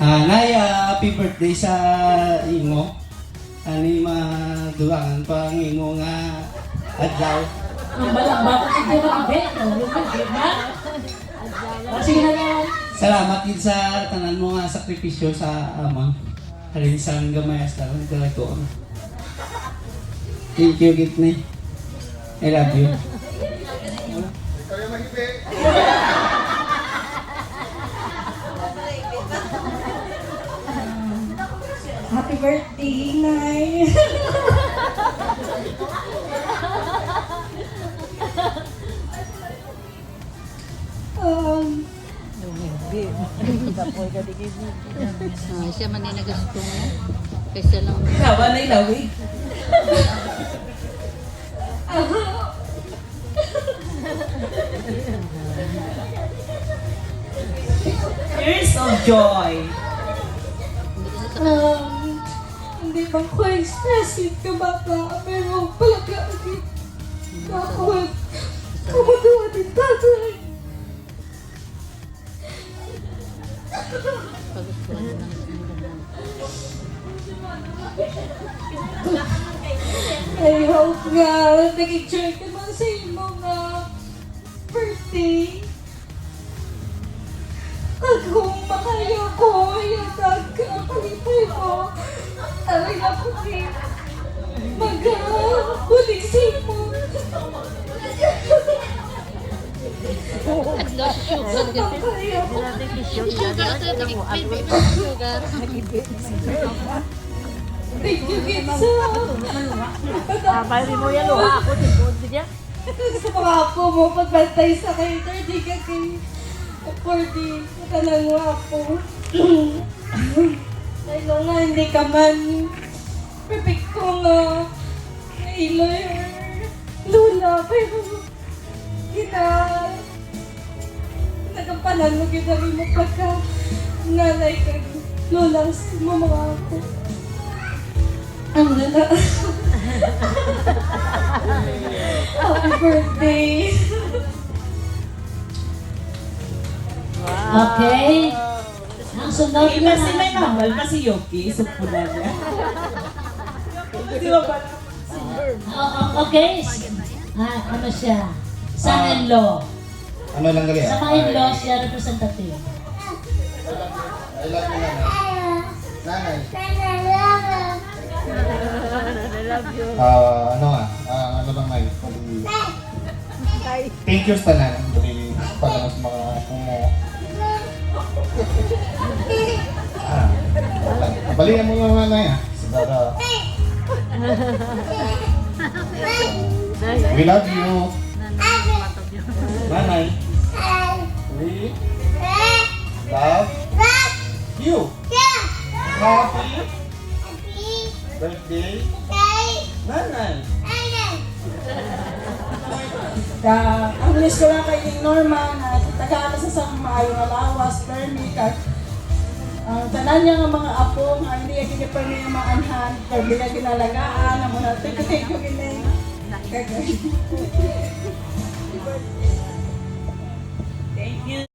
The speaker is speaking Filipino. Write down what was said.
Nay, happy birthday sa imo. Ani maduangan pa ang imo nga adlaw. Ang balak ko sa mga bet, ba? Sige na lang. Salamat din sa tanan mo nga sakripisyo sa amang. Halin sa gamayas lang ito. Thank you, Gitney. I love you. Happy birthday, Nay! Siya man yung nagasto mo. Kaysa lang. Kawa na ilawig. Tears of joy. Hindi ba ko expressive ka bata, pero palagay ako kumutuwa din tatay. I hope nga nag-enjoy ka man sa imong birthday. At kung makaya ko, yung nagkalipay mo, aray na ko din mag-ulisin mo. Makaya ko. Thank you, Gitsa. Pwede mo yan, ako din niya. Sa mga apo mo, pagbantay sa kayo, di ka kayo. According, matalang apo. Ay, no nga, hindi ka man perfecto nga Iloy or Lula, pero nagampanan mo ginari mo pagka nanay ka Lula sa mga apo. Ang lala. Happy birthday. Okay. Ang sunod Iba na si may mahal pa si Yoki, sa pula niya. Di ba ba? Okay. Ano siya? Son-in-law. Ano lang gali? Sa mga in-law siya representative. I love you, nanay. Ano bang may? Thank you sa tanan. Para mas mga kumo. Balikan mo naman na yan. Sigara. We love you. Nanay. We love you. Happy birthday. Nanay. Ang wish ko lang kay King Norman at tagaan sa isang maayong alawas, permit at ang tanan niya nga mga apo nga hindi yung kinipar niya mga anhan pero hindi niya ginalagaan ang mga thank you gini. Thank you.